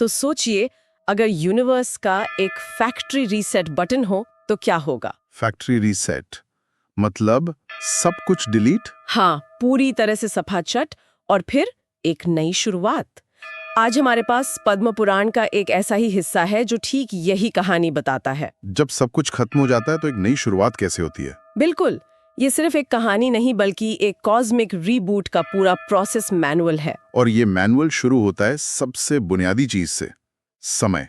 तो सोचिए, अगर यूनिवर्स का एक फैक्ट्री रीसेट बटन हो तो क्या होगा? फैक्ट्री रीसेट मतलब सब कुछ डिलीट? हाँ, पूरी तरह से सफाचट और फिर एक नई शुरुआत। आज हमारे पास पद्म पुराण का एक ऐसा ही हिस्सा है जो ठीक यही कहानी बताता है। जब सब कुछ खत्म हो जाता है तो एक नई शुरुआत कैसे होती है? बिल्कुल, ये सिर्फ एक कहानी नहीं बल्कि एक कॉस्मिक रीबूट का पूरा प्रोसेस मैनुअल है। और ये मैनुअल शुरू होता है सबसे बुनियादी चीज से, समय।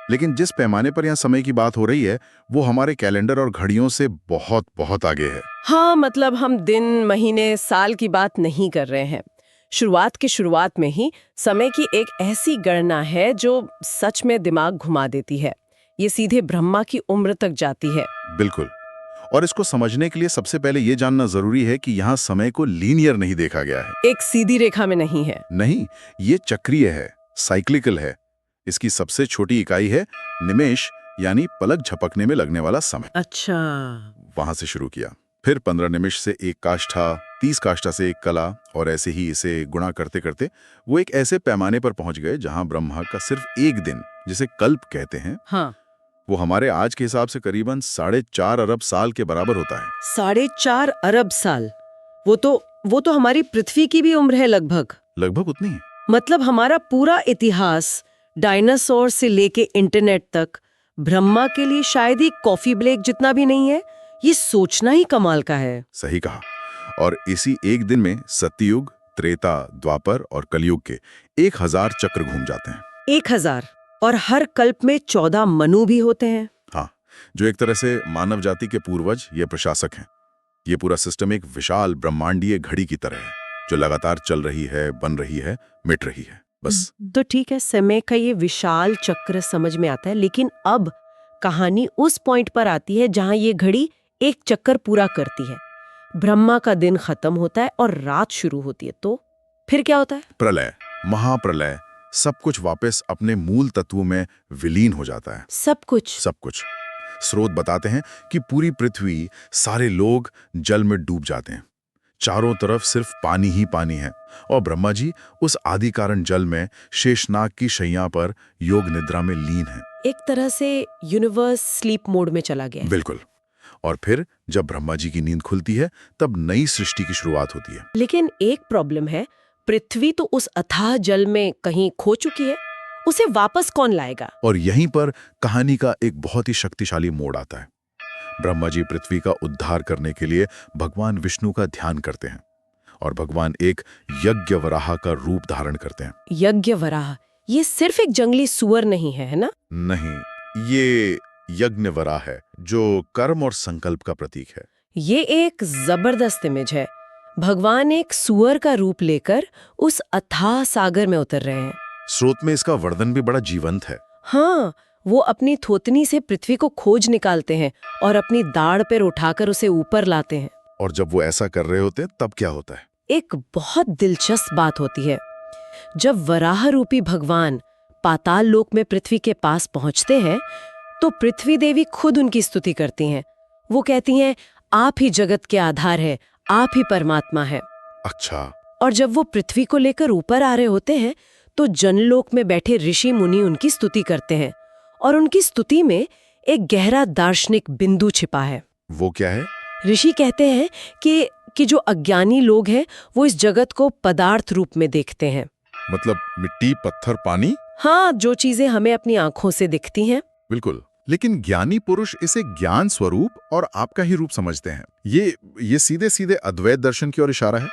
लेकिन जिस पैमाने पर यहाँ समय की बात हो रही है वो हमारे कैलेंडर और घड़ियों से बहुत बहुत आगे है। हाँ, मतलब हम दिन, महीने, साल की बात नहीं कर रहे हैं। शुरुआत की शुरुआत में ही समय की एक ऐसी गणना है जो सच में दिमाग घुमा देती है। ये सीधे ब्रह्मा की उम्र तक जाती है। बिल्कुल। और इसको समझने के लिए सबसे पहले ये जानना जरूरी है कि यहाँ समय को लीनियर नहीं देखा गया है। एक सीधी रेखा में नहीं है। नहीं, ये चक्रीय है, साइक्लिकल है। इसकी सबसे छोटी इकाई है निमेष, यानी पलक झपकने में लगने वाला समय। अच्छा। वहां से शुरू किया, फिर 15 निमिष से एक काष्ठा, 30 काष्ठा से एक कला, और ऐसे ही इसे गुणा करते करते वो एक ऐसे पैमाने पर पहुंच गए जहां ब्रह्मा का सिर्फ एक दिन, जिसे कल्प कहते हैं, हाँ, वो हमारे आज के हिसाब से करीबन 4.5 अरब साल के बराबर होता है। 4.5 अरब साल। वो तो हमारी पृथ्वी की भी उम्र है लगभग। लगभग उतनी ही। मतलब हमारा पूरा इतिहास, डायनासोर से लेके इंटरनेट तक, ब्रह्मा के लिए शायद ही कॉफी ब्रेक जितना भी नहीं है। ये सोचना ही कमाल का है। सही कहा। और इसी एक दिन में सत्ययुग, त्रेता, द्वापर और कलयुग के 1000 चक्र घूम जाते हैं। 1000, और हर कल्प में 14 मनु भी होते हैं। हाँ, जो एक तरह से मानव जाति के पूर्वज या प्रशासक हैं। ये पूरा सिस्टम एक विशाल ब्रह्मांडीय घड़ी की तरह है जो लगातार चल रही है, बन रही है, मिट रही है, बस। तो ठीक है, समय का ये विशाल चक्र समझ में आता है, लेकिन अब कहानी उस पॉइंट पर आती है जहां ये घड़ी एक चक्कर पूरा करती है। ब्रह्मा का दिन खत्म होता है और रात शुरू होती है। तो फिर क्या होता है? प्रलय, महाप्रलय। सब कुछ वापस अपने मूल तत्वों में विलीन हो जाता है। सब कुछ? सब कुछ। स्रोत बताते हैं कि पूरी पृथ्वी, सारे लोग जल में डूब जाते हैं। चारों तरफ सिर्फ पानी ही पानी है, और ब्रह्मा जी उस आदि कारण जल में शेषनाग की शैया पर योग निद्रा में लीन है। एक तरह से यूनिवर्स स्लीप मोड में चला गया है। बिल्कुल। और फिर जब ब्रह्मा जी की नींद खुलती है तब नई सृष्टि की शुरुआत होती है। लेकिन एक प्रॉब्लम है, पृथ्वी तो उस अथाह जल में कहीं खो चुकी है। उसे वापस कौन लाएगा? और यहीं पर कहानी का एक बहुत ही शक्तिशाली मोड़ आता है। ब्रह्मा जी पृथ्वी का उद्धार करने के लिए भगवान विष्णु का ध्यान करते हैं, और भगवान एक यज्ञ वराह का रूप धारण करते हैं। यज्ञ वराह, ये सिर्फ एक जंगली सुअर नहीं है, है ना? नहीं, ये यज्ञ वराह है जो कर्म और संकल्प का प्रतीक है। ये एक जबरदस्त इमेज है। भगवान एक सुअर का रूप लेकर उस अथाह सागर में उतर रहे हैं। स्रोत में इसका वर्णन भी बड़ा जीवंत है। हाँ, वो अपनी थोतनी से पृथ्वी को खोज निकालते हैं और अपनी दाढ़ पर उठाकर उसे ऊपर लाते हैं। और जब वो ऐसा कर रहे होते हैं तब क्या होता है? एक बहुत दिलचस्प बात होती है। जब वराह रूपी भगवान पाताल लोक में पृथ्वी के पास पहुंचते हैं तो पृथ्वी देवी खुद उनकी स्तुति करती हैं। वो कहती हैं, आप ही जगत के आधार है, आप ही परमात्मा है। अच्छा। और जब वो पृथ्वी को लेकर ऊपर आ रहे होते हैं तो जनलोक में बैठे ऋषि मुनि उनकी स्तुति करते हैं, और उनकी स्तुति में एक गहरा दार्शनिक बिंदु छिपा है। वो क्या है? ऋषि कहते हैं कि जो अज्ञानी लोग हैं वो इस जगत को पदार्थ रूप में देखते हैं। मतलब मिट्टी, पत्थर, पानी? हाँ, जो चीजें हमें अपनी आंखों से दिखती हैं। बिल्कुल। लेकिन ज्ञानी पुरुष इसे ज्ञान स्वरूप और आपका ही रूप समझते हैं। ये सीधे सीधे अद्वैत दर्शन की ओर इशारा है।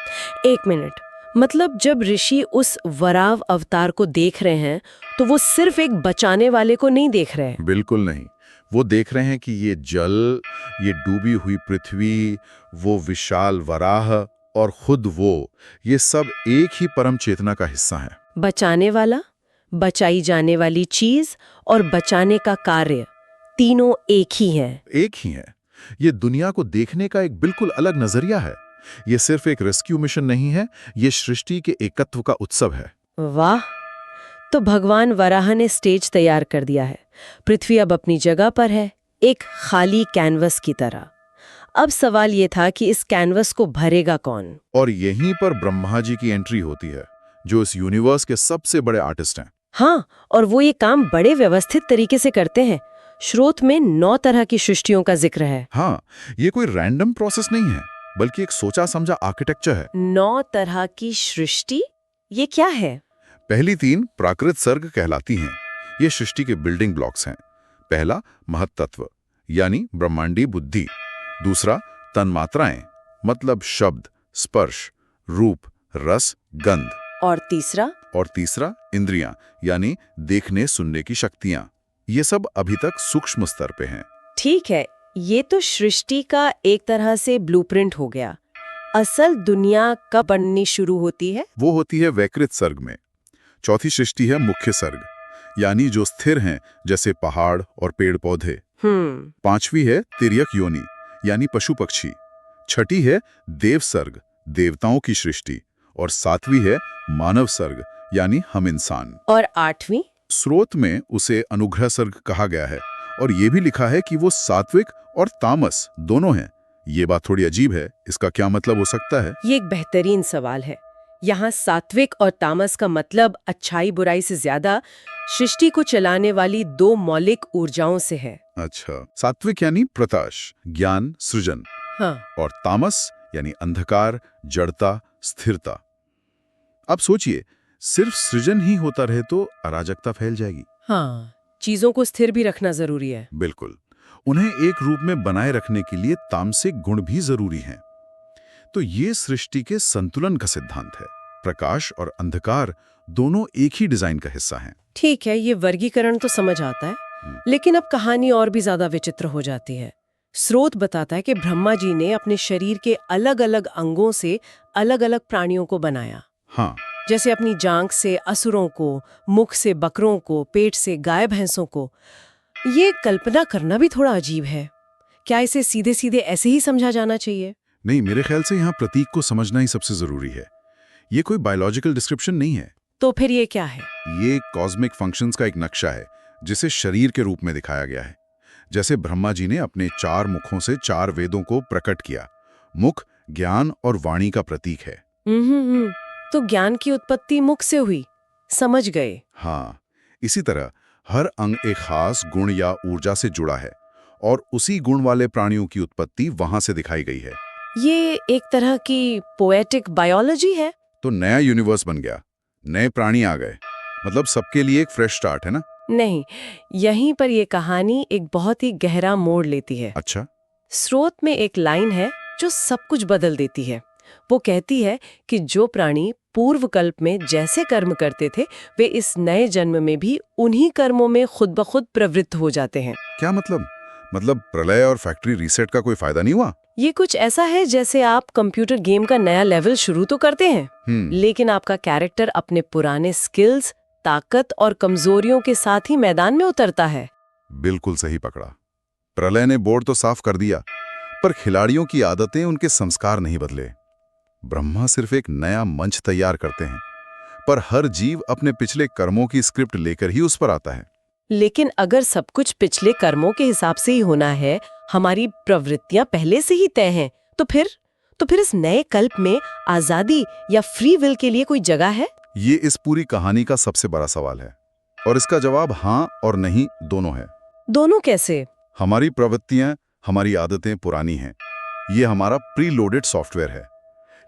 एक मिनट, मतलब जब ऋषि उस वराव अवतार को देख रहे हैं तो वो सिर्फ एक बचाने वाले को नहीं देख रहे हैं। बिल्कुल नहीं, वो देख रहे हैं कि ये जल, ये डूबी हुई पृथ्वी, वो विशाल वराह और खुद वो, ये सब एक ही परम चेतना का हिस्सा है। बचाने वाला, बचाई जाने वाली चीज और बचाने का कार्य, तीनों एक ही हैं। एक ही है। ये दुनिया को देखने का एक बिल्कुल अलग नजरिया है। ये सिर्फ एक रेस्क्यू मिशन नहीं है, ये सृष्टि के एकत्व का उत्सव है। वाह! तो भगवान वराह ने स्टेज तैयार कर दिया है। पृथ्वी अब अपनी जगह पर है, एक खाली कैनवस की तरह। अब सवाल ये था कि इस कैनवस को भरेगा कौन? और यहीं पर ब्रह्मा जी की एंट्री होती है, जो इस यूनिवर्स के सबसे बड़े आर्टिस्ट हैं। हाँ, और वो ये काम बड़े व्यवस्थित तरीके से करते हैं। स्रोत में 9 तरह की सृष्टियों का जिक्र है। हाँ, ये कोई रैंडम प्रोसेस नहीं है, बल्कि एक सोचा समझा आर्किटेक्चर है। 9 तरह की सृष्टि, ये क्या है? पहली 3 प्राकृत सर्ग कहलाती हैं। ये सृष्टि के बिल्डिंग ब्लॉक्स हैं। पहला महत्तत्व, यानी ब्रह्मांडी बुद्धि। दूसरा तन्मात्राएं, मतलब शब्द, स्पर्श, रूप, रस, गंध। और तीसरा? और तीसरा इंद्रियां, यानी देखने सुनने की शक्तियां। ये सब अभी तक सूक्ष्म स्तर पे हैं। ठीक है, ये तो सृष्टि का एक तरह से ब्लूप्रिंट हो गया। असल दुनिया कब बननी शुरू होती है? वो होती है वैकृत सर्ग में। चौथी सृष्टि है मुख्य सर्ग, यानी जो स्थिर हैं, जैसे पहाड़ और पेड़ पौधे। पांचवी है तिर्यक योनि, यानी पशु पक्षी। छठी है देव सर्ग, देवताओं की सृष्टि। और सातवीं है मानव सर्ग, यानी हम इंसान। और 8वीं? स्रोत में उसे अनुग्रह सर्ग कहा गया है, और ये भी लिखा है कि वो सात्विक और तामस दोनों हैं। ये बात थोड़ी अजीब है, इसका क्या मतलब हो सकता है? ये एक बेहतरीन सवाल है। यहाँ सात्विक और तामस का मतलब अच्छाई बुराई से ज्यादा सृष्टि को चलाने वाली 2 मौलिक ऊर्जाओं से है। अच्छा, सात्विक यानी प्रकाश, ज्ञान, सृजन। हाँ। और तामस यानी अंधकार, जड़ता, स्थिरता। अब सोचिए, सिर्फ सृजन ही होता रहे तो अराजकता फैल जाएगी। हाँ, चीजों को स्थिर भी रखना जरूरी है। बिल्कुल, उन्हें एक रूप में बनाए रखने के लिए तामसिक गुण भी जरूरी हैं। तो ये सृष्टि के संतुलन का सिद्धांत है। प्रकाश और अंधकार दोनों एक ही डिजाइन का हिस्सा हैं। ठीक है, ये वर्गीकरण तो समझ आता है, लेकिन अब कहानी और भी ज्यादा विचित्र हो जाती है। स्रोत बताता है कि ब्रह्मा जी ने अपने शरीर के अलग-अलग अंगों से अलग-अलग प्राणियों को बनाया। हाँ, जैसे अपनी जांघ से असुरों को, मुख से बकरों को, पेट से गाय भैंसों को। ये कल्पना करना भी थोड़ा अजीब है। क्या इसे सीधे सीधे ऐसे ही समझा जाना चाहिए? नहीं, मेरे ख्याल से यहाँ प्रतीक को समझना ही सबसे जरूरी है। ये कोई बायोलॉजिकल डिस्क्रिप्शन नहीं है। तो फिर ये क्या है? ये कॉस्मिक फंक्शंस का एक नक्शा है, जिसे शरीर के रूप में दिखाया गया है। जैसे ब्रह्मा जी ने अपने 4 मुखों से 4 वेदों को प्रकट किया। मुख ज्ञान और वाणी का प्रतीक है। तो ज्ञान की उत्पत्ति मुख से हुई, समझ गए। हाँ, इसी तरह हर अंग एक खास गुण या ऊर्जा से जुड़ा है, और उसी गुण वाले प्राणियों की उत्पत्ति वहां से दिखाई गई है। ये एक तरह की पोएटिक बायोलॉजी है। तो नया यूनिवर्स बन गया, नए प्राणी आ गए, मतलब सबके लिए एक फ्रेश स्टार्ट है ना? नहीं, यहीं पर ये कहानी एक बहुत ही गहरा मोड़ लेती है। अच्छा। स्रोत में एक लाइन है जो सब कुछ बदल देती है। वो कहती है कि जो प्राणी पूर्व कल्प में जैसे कर्म करते थे, वे इस नए जन्म में भी उन्हीं कर्मों में खुद ब खुद प्रवृत्त हो जाते हैं। क्या मतलब? मतलब प्रलय और फैक्ट्री रीसेट का कोई फायदा नहीं हुआ? ये कुछ ऐसा है जैसे आप कंप्यूटर गेम का नया लेवल शुरू तो करते हैं, लेकिन आपका कैरेक्टर अपने पुराने स्किल्स, ताकत और कमजोरियों के साथ ही मैदान में उतरता है। बिल्कुल सही पकड़ा। प्रलय ने बोर्ड तो साफ कर दिया, पर खिलाड़ियों की आदतें, उनके संस्कार नहीं बदले। ब्रह्मा सिर्फ एक नया मंच तैयार करते हैं, पर हर जीव अपने पिछले कर्मों की स्क्रिप्ट लेकर ही उस पर आता है। लेकिन अगर सब कुछ पिछले कर्मों के हिसाब से ही होना है, हमारी प्रवृत्तियां पहले से ही तय हैं, तो फिर इस नए कल्प में आजादी या फ्री विल के लिए कोई जगह है? ये इस पूरी कहानी का सबसे बड़ा सवाल है, और इसका जवाब हाँ और नहीं दोनों है। दोनों कैसे? हमारी प्रवृत्तियां, हमारी आदतें पुरानी हैं। ये हमारा प्री लोडेड सॉफ्टवेयर है।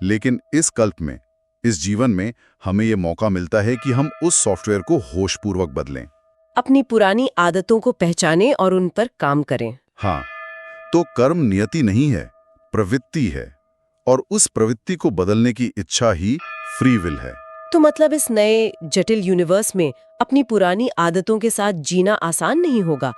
लेकिन इस कल्प में, इस जीवन में हमें ये मौका मिलता है कि हम उस सॉफ्टवेयर को होशपूर्वक बदलें, अपनी पुरानी आदतों को पहचानें और उन पर काम करें। हाँ, तो कर्म नियति नहीं है, प्रवृत्ति है, और उस प्रवृत्ति को बदलने की इच्छा ही फ्री विल है। तो मतलब इस नए जटिल यूनिवर्स में अपनी पुरानी आदतों के साथ जीना आसान नहीं होगा।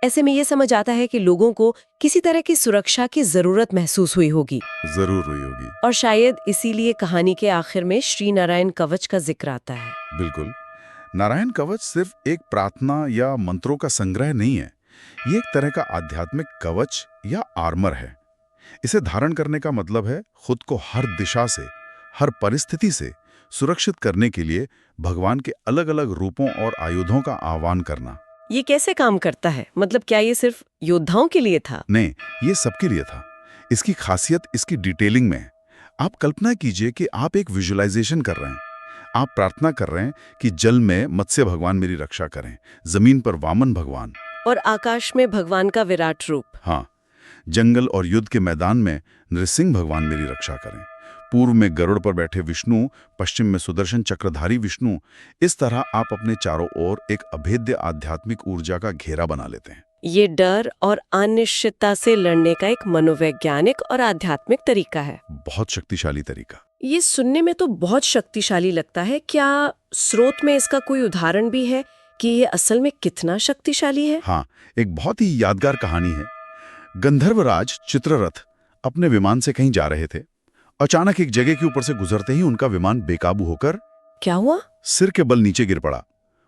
ऐसे में ये समझ आता है कि लोगों को किसी तरह की सुरक्षा की जरूरत महसूस हुई होगी। जरूर हुई होगी। और शायद इसीलिए कहानी के आखिर में श्री नारायण कवच का जिक्र आता है। बिल्कुल। नारायण कवच सिर्फ एक प्रार्थना या मंत्रों का संग्रह नहीं है। ये एक तरह का आध्यात्मिक कवच या आर्मर है। इसे धारण करने का मतलब है खुद को हर दिशा से, हर परिस्थिति से सुरक्षित करने के लिए भगवान के अलग-अलग रूपों और आयुधों का आह्वान करना। ये कैसे काम करता है? मतलब क्या ये सिर्फ योद्धाओं के लिए था? नहीं, ये सबके लिए था। इसकी खासियत इसकी डिटेलिंग में है। आप कल्पना कीजिए कि आप एक विजुअलाइजेशन कर रहे हैं। आप प्रार्थना कर रहे हैं कि जल में मत्स्य भगवान मेरी रक्षा करें, जमीन पर वामन भगवान, और आकाश में भगवान का विराट रूप। हाँ, जंगल और युद्ध के मैदान में नृसिंह भगवान मेरी रक्षा करें। पूर्व में गरुड़ पर बैठे विष्णु, पश्चिम में सुदर्शन चक्रधारी विष्णु। इस तरह आप अपने चारों ओर एक अभेद्य आध्यात्मिक ऊर्जा का घेरा बना लेते हैं। ये डर और अनिश्चितता से लड़ने का एक मनोवैज्ञानिक और आध्यात्मिक तरीका है। बहुत शक्तिशाली तरीका। ये सुनने में तो बहुत शक्तिशाली लगता है। क्या स्रोत में इसका कोई उदाहरण भी है कि ये असल में कितना शक्तिशाली है? हाँ, एक बहुत ही यादगार कहानी है। गंधर्वराज चित्ररथ अपने विमान से कहीं जा रहे थे। अचानक एक जगह के ऊपर से गुजरते ही उनका विमान बेकाबू होकर क्या हुआ? सिर के बल नीचे गिर पड़ा।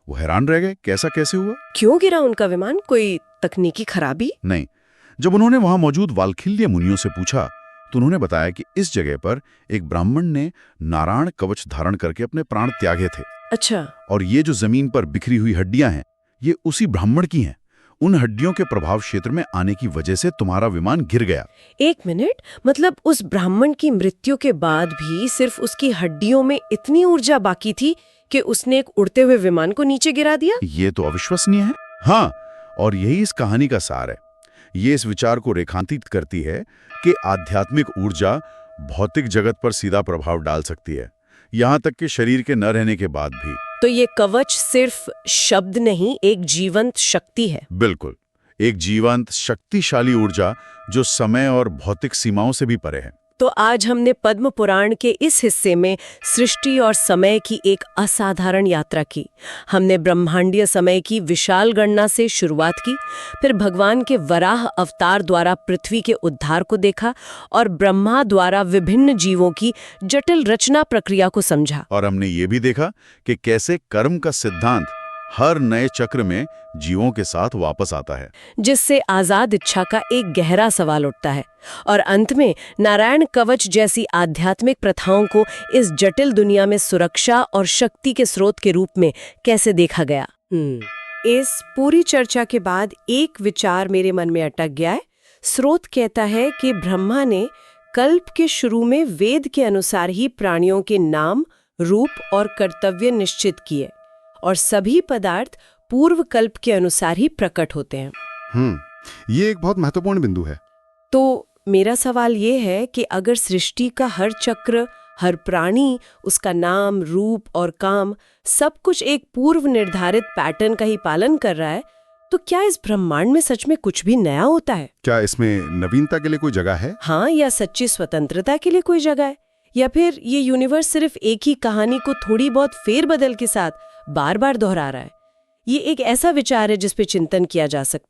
वो हैरान रह गए, कैसा कैसे हुआ? क्यों गिरा उनका विमान? कोई तकनीकी खराबी? नहीं। जब उन्होंने वहां मौजूद वाल्खिल्य मुनियों से पूछा तो उन्होंने बताया कि इस जगह पर एक ब्राह्मण ने नारायण कवच धारण करके अपने प्राण त्यागे थे। अच्छा। और ये जो जमीन पर बिखरी हुई हड्डियां हैं, ये उसी ब्राह्मण की हैं। उन हड्डियों के प्रभाव क्षेत्र में आने की वजह से तुम्हारा विमान गिर गया। एक मिनट, मतलब उस ब्राह्मण की मृत्यु के बाद भी सिर्फ उसकी हड्डियों में इतनी ऊर्जा बाकी थी कि उसने एक उड़ते हुए विमान को नीचे गिरा दिया? ये तो अविश्वसनीय है। हाँ, और यही इस कहानी का सार है। ये इस विचार को रेखांकित करती है कि आध्यात्मिक ऊर्जा भौतिक जगत पर सीधा प्रभाव डाल सकती है, यहाँ तक कि शरीर के न रहने के बाद भी। तो ये कवच सिर्फ शब्द नहीं, एक जीवंत शक्ति है। बिल्कुल, एक जीवंत शक्तिशाली ऊर्जा जो समय और भौतिक सीमाओं से भी परे है। तो आज हमने पद्म पुराण के इस हिस्से में सृष्टि और समय की एक असाधारण यात्रा की। हमने ब्रह्मांडीय समय की विशाल गणना से शुरुआत की, फिर भगवान के वराह अवतार द्वारा पृथ्वी के उद्धार को देखा और ब्रह्मा द्वारा विभिन्न जीवों की जटिल रचना प्रक्रिया को समझा। और हमने ये भी देखा कि कैसे कर्म का सिद्धांत हर नए चक्र में जीवों के साथ वापस आता है, जिससे आजाद इच्छा का एक गहरा सवाल उठता है। और अंत में नारायण कवच जैसी आध्यात्मिक प्रथाओं को इस जटिल दुनिया में सुरक्षा और शक्ति के स्रोत के रूप में कैसे देखा गया। इस पूरी चर्चा के बाद एक विचार मेरे मन में अटक गया है। स्रोत कहता है कि ब्रह्मा ने कल्प के शुरू में वेद के अनुसार ही प्राणियों के नाम, रूप और कर्तव्य निश्चित किए, और सभी पदार्थ पूर्व कल्प के अनुसार ही प्रकट होते हैं। ये एक बहुत महत्वपूर्ण बिंदु है। तो मेरा सवाल ये है कि अगर सृष्टि का हर चक्र, हर प्राणी, उसका नाम, रूप और काम सब कुछ एक पूर्व निर्धारित पैटर्न का ही पालन कर रहा है, तो क्या इस ब्रह्मांड में सच में कुछ भी नया होता है? क्या इसमें नवीनता के लिए कोई जगह है? हाँ, या सच्ची स्वतंत्रता के लिए कोई जगह है? या फिर ये यूनिवर्स सिर्फ एक ही कहानी को थोड़ी बहुत फेरबदल के साथ बार बार दोहरा रहा है? ये एक ऐसा विचार है जिस पे चिंतन किया जा सकता है।